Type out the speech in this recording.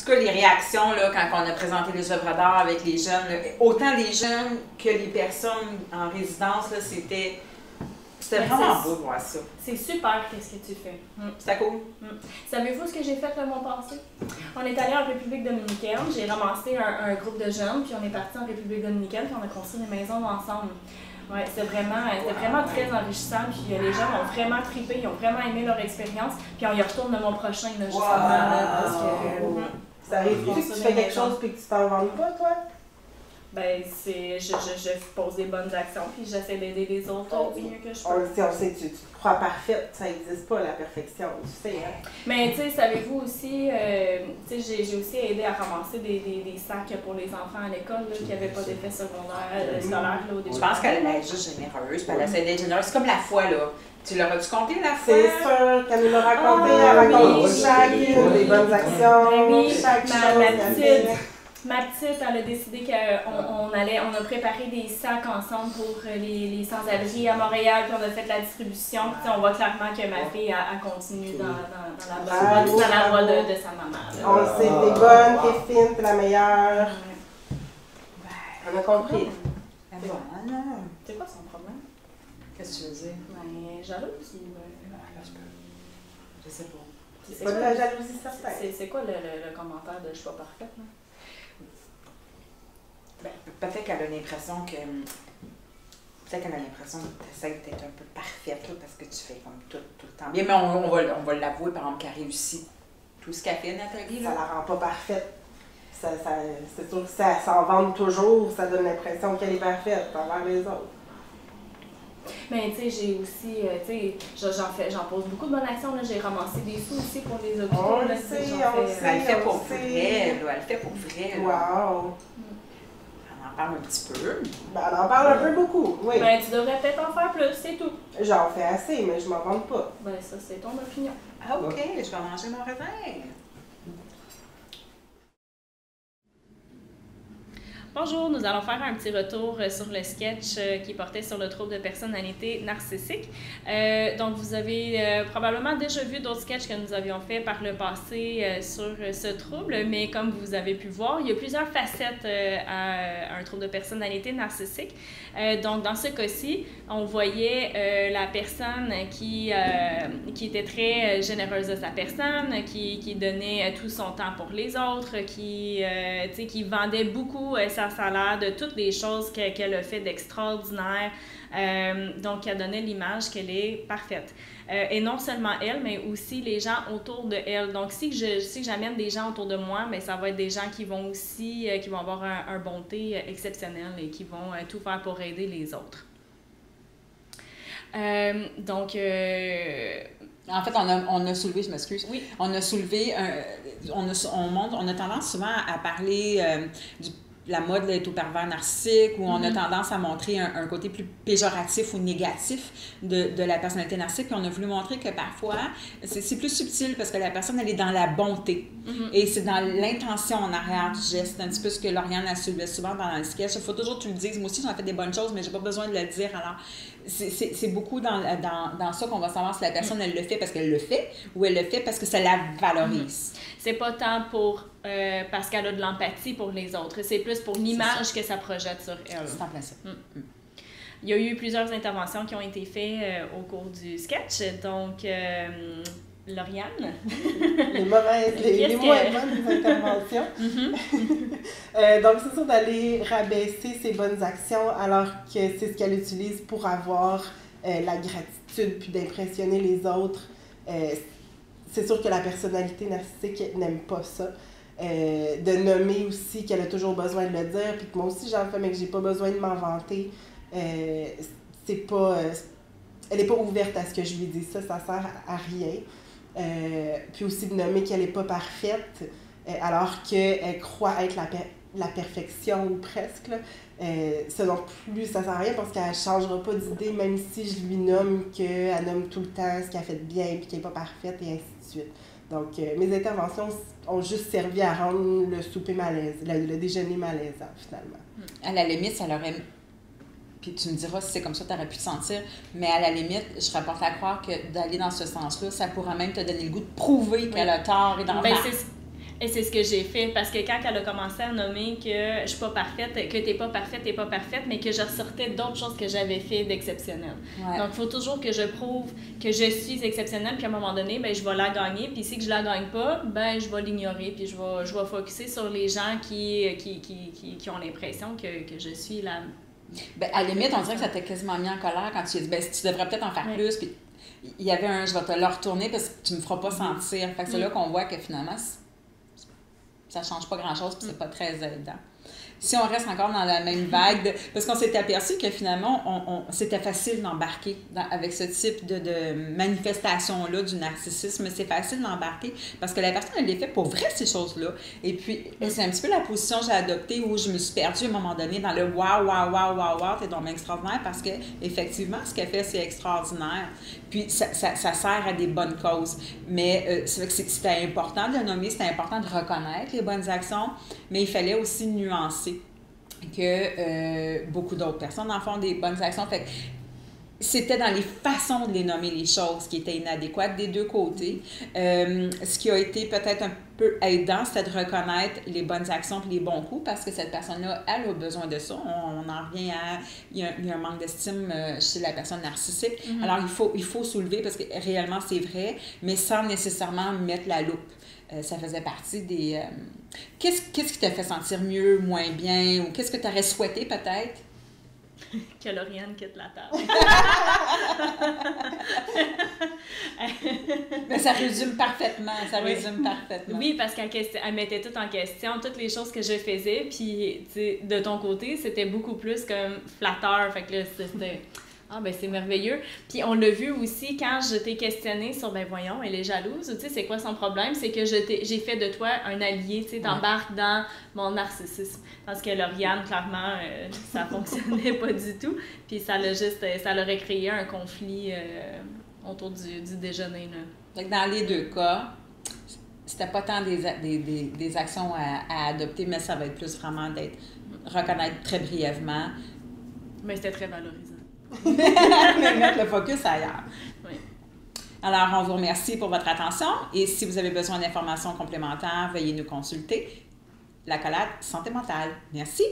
tout cas, les réactions, là, quand on a présenté les œuvres d'art avec les jeunes, là, autant les jeunes que les personnes en résidence, là, c'était vraiment beau de voir ça. C'est super, qu'est-ce que tu fais. C'était cool. Savez-vous ce que j'ai fait le mois passé? On est allé en République dominicaine, j'ai ramassé un groupe de jeunes, puis on est parti en République dominicaine, puis on a construit des maisons ensemble. Ouais, c'était vraiment très enrichissant, puis les gens ont vraiment trippé, ils ont vraiment aimé leur expérience, puis on y retourne le mois prochain, là, justement, là, parce que... Ça arrive-tu que tu fais quelque chose puis que tu t'en vends pas, toi? Ben, je pose des bonnes actions, puis j'essaie d'aider les autres du mieux que je peux. On sait, tu te crois parfaite, ça n'existe pas, la perfection, tu sais, hein? Mais, tu sais, savez-vous aussi, tu sais, j'ai aussi aidé à ramasser des sacs pour les enfants à l'école, qui n'avaient pas d'effet secondaire, scolaire, là, au début. Je pense qu'elle est juste généreuse, puis elle essaie d'être généreuse. C'est comme la foi, là. Tu l'auras-tu compté, la foi? C'est sûr qu'elle nous l'a raconté, elle raconte chacune des bonnes actions, chaque chose. Ma petite, elle a décidé qu'on a préparé des sacs ensemble pour les sans-abri à Montréal, puis on a fait la distribution. Puis on voit clairement que ma fille, elle continue dans la voie de sa maman. Là. On le sait, t'es bonne, t'es fine, t'es la meilleure. On a compris. C'est quoi son problème? Qu'est-ce que tu veux dire? Ben, jalouse ou... Je sais pas. C'est pas de la jalousie certaine. C'est quoi le commentaire de « je suis pas parfaite » là? Ben, peut-être qu'elle a l'impression que... Peut-être qu'elle a l'impression que tu essaies d'être un peu parfaite, là, parce que tu fais comme tout le temps bien. Mais on va l'avouer, par exemple, qu'elle réussit tout ce qu'elle fait, Nathalie. Ça la rend pas parfaite. C'est sûr que ça s'en vante toujours, ça donne l'impression qu'elle est parfaite envers les autres. Mais tu sais, j'ai aussi, tu sais, j'en pose beaucoup de bonnes actions. J'ai ramassé des sous aussi pour les hôpitaux. On le sait, on le sait. Elle le fait pour vrai, là. Elle le fait pour vrai. Wow! On en parle un petit peu. Ben, on en parle un peu beaucoup, oui. Ben, tu devrais peut-être en faire plus, c'est tout. J'en fais assez, mais je m'en vante pas. Ben, ça, c'est ton opinion. Ah, OK, je vais manger mon raisin. Bonjour, nous allons faire un petit retour sur le sketch qui portait sur le trouble de personnalité narcissique. Donc, vous avez probablement déjà vu d'autres sketchs que nous avions fait par le passé sur ce trouble, mais comme vous avez pu voir, il y a plusieurs facettes à un trouble de personnalité narcissique. Donc, dans ce cas-ci, on voyait la personne qui était très généreuse de sa personne, qui donnait tout son temps pour les autres, qui vendait beaucoup sa salaire de toutes les choses qu'elle a fait d'extraordinaire. Donc, elle donnait l'image qu'elle est parfaite. Et non seulement elle, mais aussi les gens autour de elle. Donc, si j'amène des gens autour de moi, mais ça va être des gens qui vont aussi, qui vont avoir un bonté exceptionnel et qui vont tout faire pour aider les autres. En fait, on a soulevé, je m'excuse, oui, on a soulevé, on a tendance souvent à parler la mode est au pervers narcissique, où on a tendance à montrer un côté plus péjoratif ou négatif de la personnalité narcissique. Puis on a voulu montrer que parfois, c'est plus subtil parce que la personne, elle est dans la bonté. Et c'est dans l'intention en arrière du geste. C'est un petit peu ce que Lauriane a soulevé souvent dans le sketch. Il faut toujours que tu le dises. Moi aussi, j'en fait des bonnes choses, mais j'ai pas besoin de le dire. Alors, c'est beaucoup dans ça qu'on va savoir si la personne, elle le fait parce qu'elle le fait ou elle le fait parce que ça la valorise. C'est pas tant pour parce qu'elle a de l'empathie pour les autres. C'est plus pour l'image que ça projette sur elle. C'est en plein ça. Il y a eu plusieurs interventions qui ont été faites au cours du sketch. Donc, Lauriane? Les moins bonnes interventions. Donc, c'est sûr d'aller rabaisser ses bonnes actions alors que c'est ce qu'elle utilise pour avoir la gratitude puis d'impressionner les autres. C'est sûr que la personnalité narcissique n'aime pas ça. De nommer aussi qu'elle a toujours besoin de le dire, puis que moi aussi j'en fais, mais que j'ai pas besoin de m'en vanter. C'est pas... elle n'est pas ouverte à ce que je lui dis, ça sert à rien. Puis aussi de nommer qu'elle n'est pas parfaite, alors qu'elle croit être la perfection, ou presque. Ça non plus, ça sert à rien parce qu'elle ne changera pas d'idée, même si je lui nomme qu'elle nomme tout le temps ce qu'elle fait de bien, puis qu'elle n'est pas parfaite, et ainsi de suite. Donc, mes interventions ont juste servi à rendre le souper malaisant, le déjeuner malaisant, finalement. À la limite, ça l'aurait... Puis tu me diras si c'est comme ça, tu aurais pu te sentir, mais à la limite, je serais portée à croire que d'aller dans ce sens-là, ça pourrait même te donner le goût de prouver qu'elle a tort et d'en faire. Et c'est ce que j'ai fait, parce que quand elle a commencé à nommer que je suis pas parfaite, que t'es pas parfaite, mais que je ressortais d'autres choses que j'avais fait d'exceptionnel. Ouais. Donc, il faut toujours que je prouve que je suis exceptionnelle, puis à un moment donné, ben, je vais la gagner, puis si que je la gagne pas, ben, je vais l'ignorer, puis je vais focusser sur les gens qui ont l'impression que je suis la... Ben, à la limite, on dirait que ça t'a quasiment mis en colère quand tu as dit, ben, tu devrais peut-être en faire plus, puis il y avait un, je vais te le retourner parce que tu me feras pas sentir. Fait que c'est là qu'on voit que finalement, ça change pas grand-chose, puis c'est pas très aidant. Si on reste encore dans la même vague, parce qu'on s'est aperçu que finalement, c'était facile d'embarquer avec ce type de manifestation-là du narcissisme. C'est facile d'embarquer parce que la personne, elle les fait pour vrai, ces choses-là. Et puis, c'est un petit peu la position que j'ai adoptée où je me suis perdue à un moment donné dans le « wow, t'es donc extraordinaire » parce que effectivement, ce qu'elle fait, c'est extraordinaire. Puis, ça sert à des bonnes causes. Mais c'est vrai que c'était important de le nommer, c'était important de reconnaître les bonnes actions, mais il fallait aussi nuancer que beaucoup d'autres personnes en font des bonnes actions. Fait que c'était dans les façons de les nommer les choses qui étaient inadéquates des deux côtés. Ce qui a été peut-être un peu aidant, c'était de reconnaître les bonnes actions et les bons coups parce que cette personne-là, elle a besoin de ça. On en revient à... Il y a un manque d'estime chez la personne narcissique. Mm-hmm. Alors, il faut soulever parce que réellement, c'est vrai, mais sans nécessairement mettre la loupe. Ça faisait partie des... Qu'est-ce qui t'a fait sentir mieux, moins bien, ou qu'est-ce que tu aurais souhaité peut-être? Que Lauriane quitte la table. Mais ça résume parfaitement, Oui, parce qu'elle mettait tout en question, toutes les choses que je faisais, puis de ton côté, c'était beaucoup plus comme flatteur, fait que là, c'était... Ah, ben c'est merveilleux. Puis on l'a vu aussi quand je t'ai questionné sur, ben voyons, elle est jalouse, tu sais, c'est quoi son problème? C'est que j'ai fait de toi un allié, tu sais, t'embarques dans mon narcissisme. Parce que Lauriane, clairement, ça fonctionnait pas du tout. Puis ça l'aurait créé un conflit autour du déjeuner, là. Donc, dans les deux cas, c'était pas tant des actions à adopter, mais ça va être plus vraiment d'être reconnaître très brièvement. Mais c'était très valorisant. Mais mettre le focus ailleurs. Oui. Alors, on vous remercie pour votre attention et si vous avez besoin d'informations complémentaires, veuillez nous consulter. L'accolade Santé mentale. Merci.